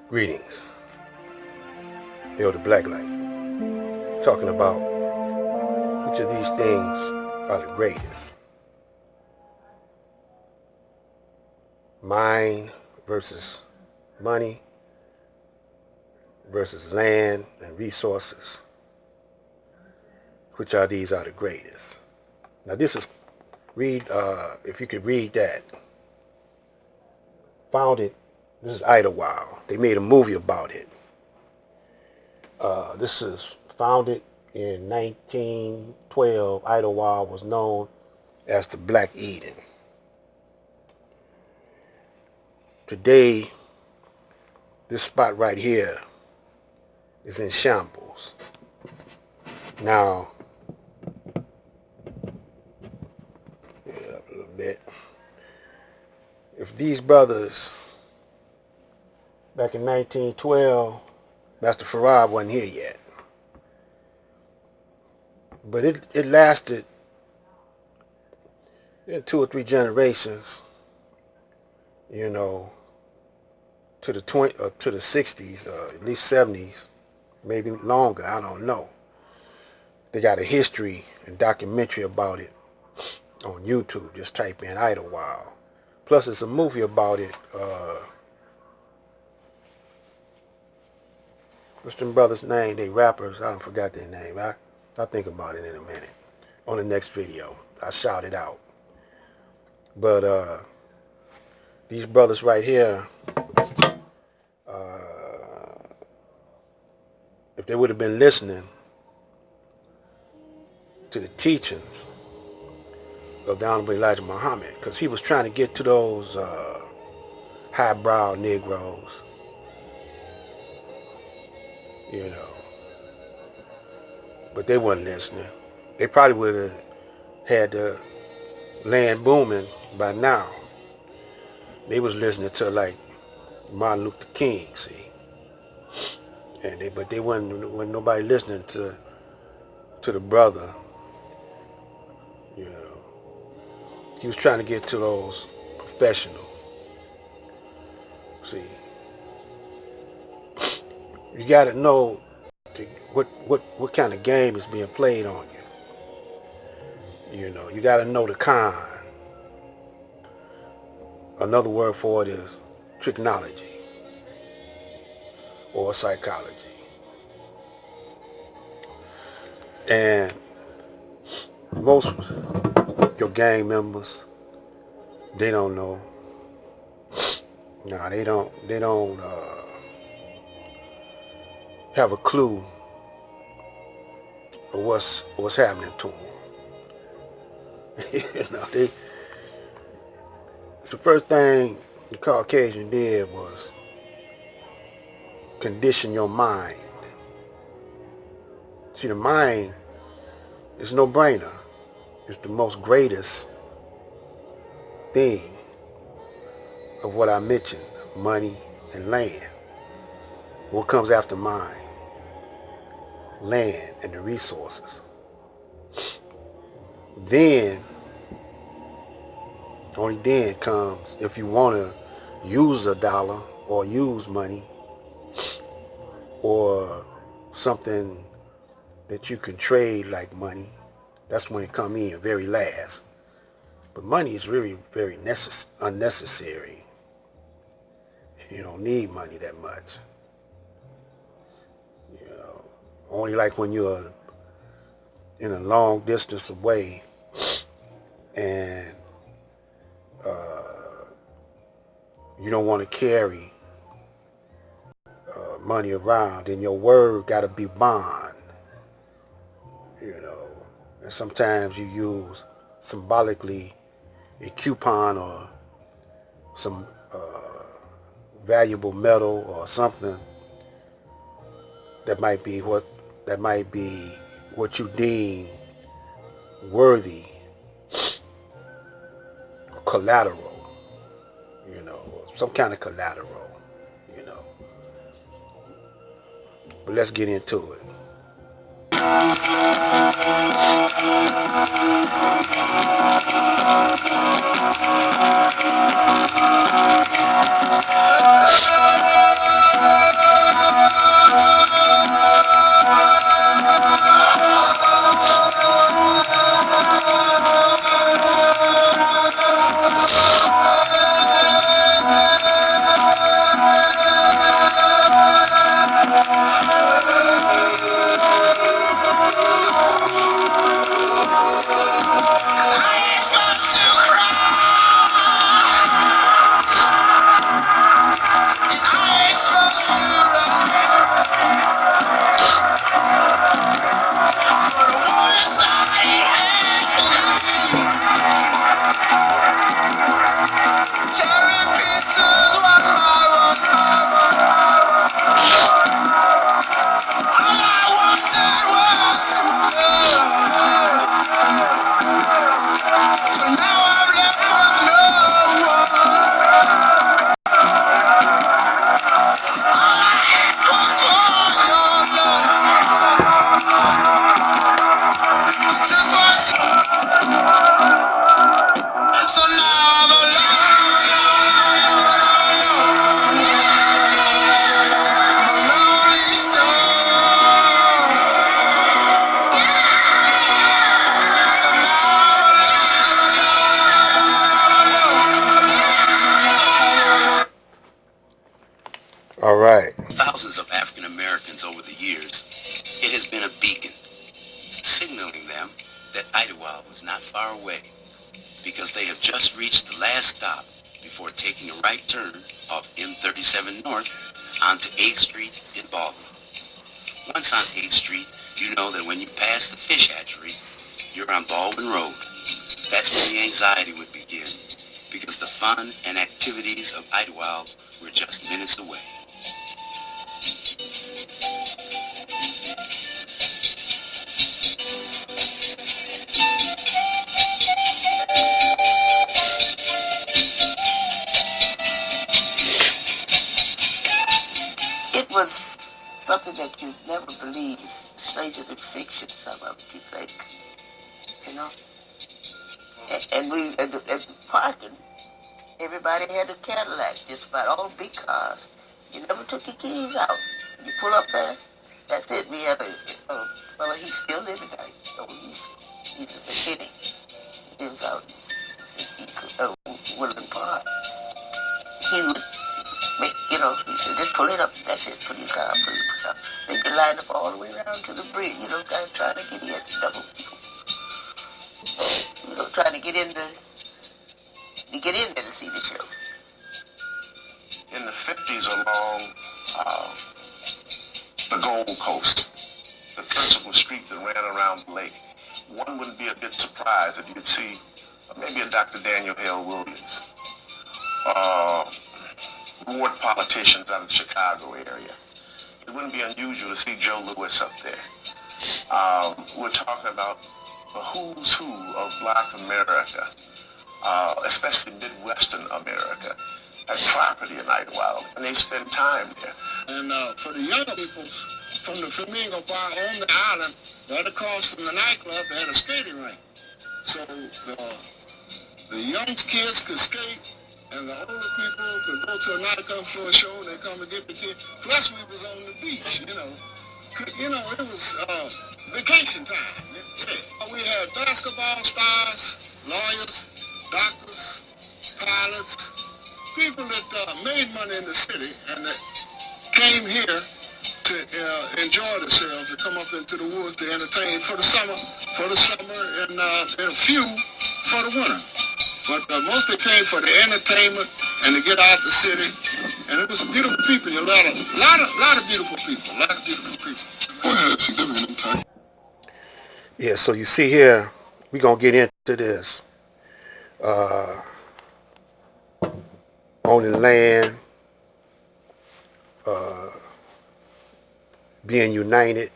Greetings, Elder Blacklight, talking about which of these things are the greatest. Mind versus money versus land and resources. Which are these are the greatest? Now this is, if you could read that. Founded, this is Idlewild. They made a movie about it. This is founded in 1912. Idlewild was known as the Black Eden. Today, this spot right here is in shambles. Now, up a little bit. If these brothers back in 1912, Master Farad wasn't here yet. But it lasted 2 or 3 generations, you know, to the 60s, at least 70s, maybe longer, I don't know. They got a history and documentary about it on YouTube. Just type in Idlewild. Plus, it's a movie about it. What's them brothers' name? They rappers. I don't forgot their name. I'll think about it in a minute. On the next video, I shout it out. But these brothers right here, if they would have been listening to the teachings of the Honorable Elijah Muhammad, because he was trying to get to those highbrow Negroes, you know, but they wasn't listening. They probably would have had the land booming by now. They was listening to like Martin Luther King, see, and but they wasn't nobody listening to the brother, you know. He was trying to get to those professionals. See, you got to know what kind of game is being played on you. You know, you got to know the con. Another word for it is tricknology or psychology. And most your gang members, they don't know. Nah, they don't have a clue of what's happening to them. You know, it's the first thing the Caucasian did was condition your mind. See, the mind is no brainer. It's the most greatest thing of what I mentioned, money and land. What comes after mind? Land and the resources. Then, only then comes if you want to use a dollar or use money or something that you can trade like money. That's when it come in very last. But money is really very unnecessary. You don't need money that much. You know, only like when you're in a long distance away and you don't want to carry money around, then your word got to be bond. You know, and sometimes you use symbolically a coupon or some valuable metal or something that might be what you deem worthy, collateral, you know, some kind of collateral, you know. But let's get into it. All right. Thousands of African Americans over the years, it has been a beacon, signaling them that Idlewild was not far away, because they have just reached the last stop before taking a right turn off M37 North onto 8th Street in Baldwin. Once on 8th Street, you know that when you pass the fish hatchery, you're on Baldwin Road. That's when the anxiety would begin, because the fun and activities of Idlewild were just minutes away. It was something that you'd never believe. It's stranger than fiction, some of it, you think. You know? And we, at the parking, everybody had a Cadillac, just about all big cars. You never took your keys out. You pull up there, that's it. We had a well, he's still living there. So he's a McKinney. He lives out in Woodland Park. He would make, he said, just pull it up. That's it. Put your car, put your car. They'd be lined up all the way around to the bridge, kind of trying to get in, double, trying to get in there to see the show. In the 50s along the Gold Coast, the principal street that ran around the lake, one wouldn't be a bit surprised if you'd see maybe a Dr. Daniel Hale Williams, ward politicians out of the Chicago area. It wouldn't be unusual to see Joe Louis up there. We're talking about the who's who of Black America, especially Midwestern America, had property in Idlewild, and they spend time there. And for the younger people from the Flamingo Bar on the island, right across from the nightclub, they had a skating rink. So the young kids could skate, and the older people could go to a nightclub for a show, and they come and get the kids. Plus we was on the beach, it was vacation time. Yeah. We had basketball stars, lawyers, doctors, pilots, people that made money in the city and that came here to enjoy themselves, to come up into the woods to entertain for the summer, and a few for the winter. But mostly came for the entertainment and to get out the city. And it was beautiful people. A lot of beautiful people. A lot of beautiful people. Boy, had a significant impact. Yeah, so you see here, we're going to get into this. Owning land, being united,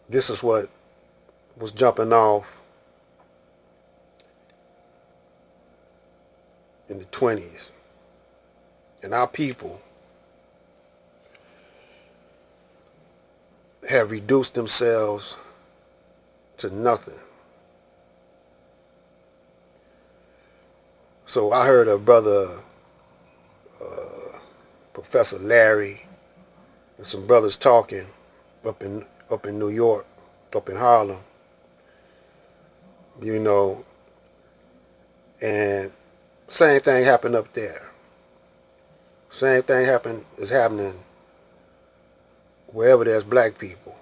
this is what was jumping off in the 20s. And our people have reduced themselves to nothing. So I heard a brother, Professor Larry, and some brothers talking up in New York, up in Harlem, and same thing happened up there. Same thing is happening wherever there's black people.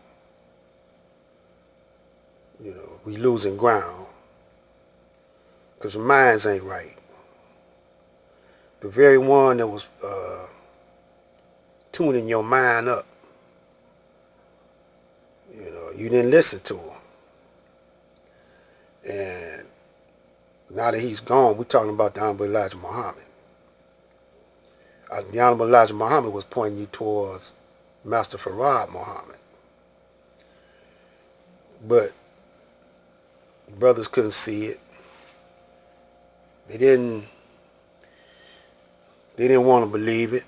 We losing ground because the minds ain't right. The very one that was tuning your mind up, you didn't listen to him. And now that he's gone, we're talking about the Honorable Elijah Muhammad. The Honorable Elijah Muhammad was pointing you towards Master Farad Muhammad. But brothers couldn't see it. They didn't want to believe it.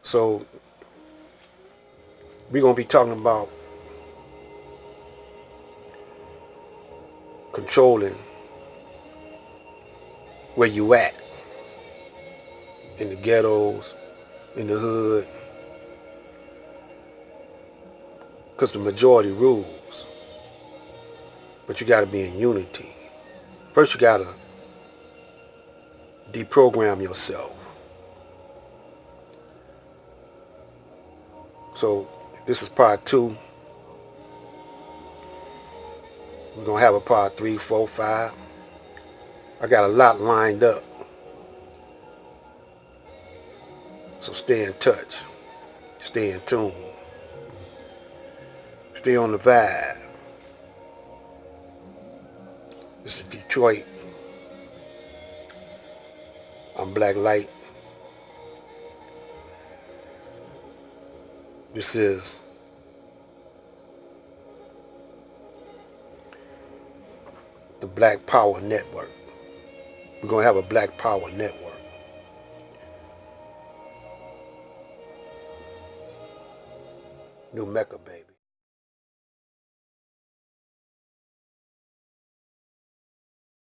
So we're going to be talking about controlling where you at, in the ghettos, in the hood, because the majority rules. but you got to be in unity. First, you got to deprogram yourself. So this is part 2. We're going to have a part 3, 4, 5. I got a lot lined up. So stay in touch. Stay in tune. Stay on the vibe. This is Detroit. I'm Black Light. This is the Black Power Network. We're going to have a Black Power Network. New Mecca, baby.